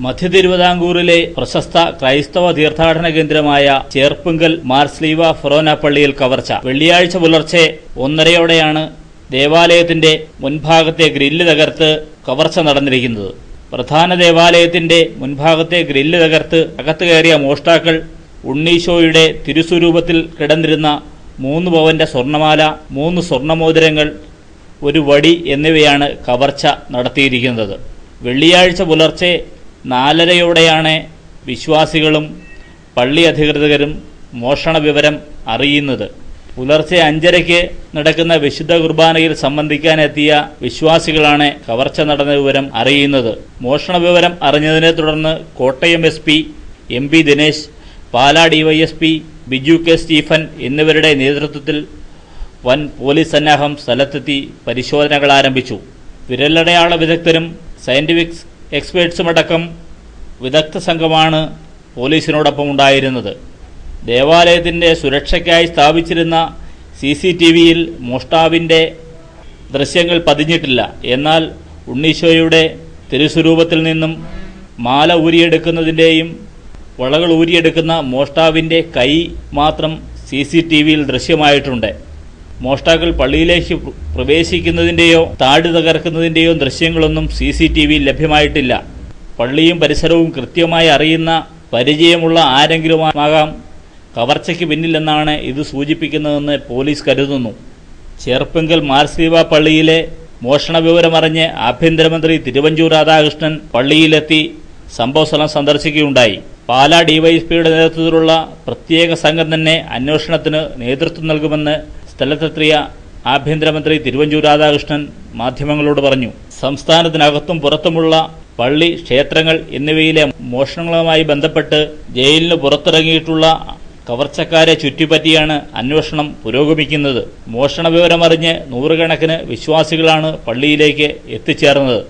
മധ്യ തിരുവിതാംകൂറിലെ പ്രശസ്ത ക്രൈസ്തവ തീർത്ഥാടന കേന്ദ്രമായ ചേർപ്പുങ്കൽ മാർസ്ലീവ ഫൊറോന പള്ളിയിൽ കവർച്ച. വെള്ളിയാഴ്ച പുലർച്ചെ 1:30 ദേവാലയത്തിന്റെ മുൻഭാഗത്തെ ഗ്രില്ല് തകർത്ത് കവർച്ച നടന്നിരിക്കുന്നത്. പ്രധാന ദേവാലയത്തിന്റെ മുൻഭാഗത്തെ ഗ്രില്ല് തകർത്ത് അകത്ത് കയറിയ മോഷ്ടാക്കൾ ഉണ്ണീശോയുടെ തിരുസ്വരൂപത്തിൽ കിടന്നിരുന്ന 3 പവന്റെ സ്വർണമാല, 3 സ്വർണമോതിരങ്ങൾ, ഒരു വടി എന്നിവയാണ് കവർച്ച നടത്തിയിരിക്കുന്നത്. വെള്ളിയാഴ്ച പുലർച്ചെ 4:30 വിശ്വാസികളും പള്ളി അധികൃതരും മോഷണ വിവരം അറിയുന്നത്. പുലർച്ചെ 5:30 നടക്കുന്ന വിശുദ്ധ കുർബാനയിൽ സംബന്ധിക്കാനെത്തിയ വിശ്വാസികളാണ് കവർച്ച നടന്ന വിവരം അറിയുന്നത്. മോഷണ വിവരം അറിഞ്ഞതിനെ തുടർന്ന് Kottayam SP MP Dinesh, Pala DYSP Biju K Stephen എന്നിവരുടെ നേതൃത്വത്തിൽ വൻ പോലീസ് സന്നാഹം സ്ഥലത്തെത്തി പരിശോധനകൾ ആരംഭിച്ചു. വിരലടയാള വിദഗ്ധരും സയന്റിഫിക് എക്സ്പേർട്സുമടക്കം വിദഗ്ധ സംഘമാണ് പോലീസിനോടൊപ്പം ഉണ്ടായിരുന്നത്. ദേവാലയത്തിന്റെ സുരക്ഷയ്ക്കായി സ്ഥാപിച്ചിരുന്ന CCTVയിൽ മോഷ്ടാവിന്റെ ദൃശ്യങ്ങൾ പതിഞ്ഞിട്ടില്ല. എന്നാൽ ഉണ്ണീശോയുടെ തിരുസ്വരൂപത്തിൽ നിന്നും മാല ഊരിയെടുക്കുന്നതിന്റെയും വളകൾ ഊരിയെടുക്കുന്ന മോഷ്ടാവിന്റെ കൈ മാത്രം CCTVയിൽ ദൃശ്യമായിട്ടുണ്ട്. മോഷ്ടാക്കൾ പള്ളിയിലേക്ക് പ്രവേശിക്കുന്നതിന്റെയോ താഴ് തകർക്കുന്നതിന്റെയോ ദൃശ്യങ്ങളൊന്നും CCTVയിൽ ലഭ്യമായിട്ടില്ല. പള്ളിയും പരിസരവും കൃത്യമായി അറിയുന്ന പരിചയമുള്ള ആരെങ്കിലുമാകാം കവർച്ചയ്ക്ക് പിന്നിലെന്നാണ് ഇത് സൂചിപ്പിക്കുന്നതെന്ന് പോലീസ് കരുതുന്നു. ചേർപ്പുങ്കൽ മാർസ്ലീവ പള്ളിയിലെ മോഷണ വിവരമറിഞ്ഞ് ആഭ്യന്തരമന്ത്രി തിരുവഞ്ചൂർ രാധാകൃഷ്ണൻ പള്ളിയിലെത്തി സംഭവസ്ഥലം സന്ദർശിക്കുകയുണ്ടായി. പാലാ DYSPയുടെ നേതൃത്വത്തിലുള്ള പ്രത്യേക സംഘം തന്നെ അന്വേഷണത്തിന് നേതൃത്വം നൽകുമെന്ന് സ്ഥലത്തെത്തിയ ആഭ്യന്തരമന്ത്രി തിരുവഞ്ചൂർ രാധാകൃഷ്ണൻ മാധ്യമങ്ങളോട് പറഞ്ഞു. സംസ്ഥാനത്തിനകത്തും പുറത്തുമുള്ള പള്ളി, ക്ഷേത്രങ്ങൾ എന്നിവയിലെ മോഷണങ്ങളുമായി ബന്ധപ്പെട്ട് ജയിലിന് പുറത്തിറങ്ങിയിട്ടുള്ള കവർച്ചക്കാരെ ചുറ്റിപ്പറ്റിയാണ് അന്വേഷണം പുരോഗമിക്കുന്നത്. മോഷണ വിവരമറിഞ്ഞ് 100 കണക്കിന് വിശ്വാസികളാണ് പള്ളിയിലേക്ക് എത്തിച്ചേർന്നത്.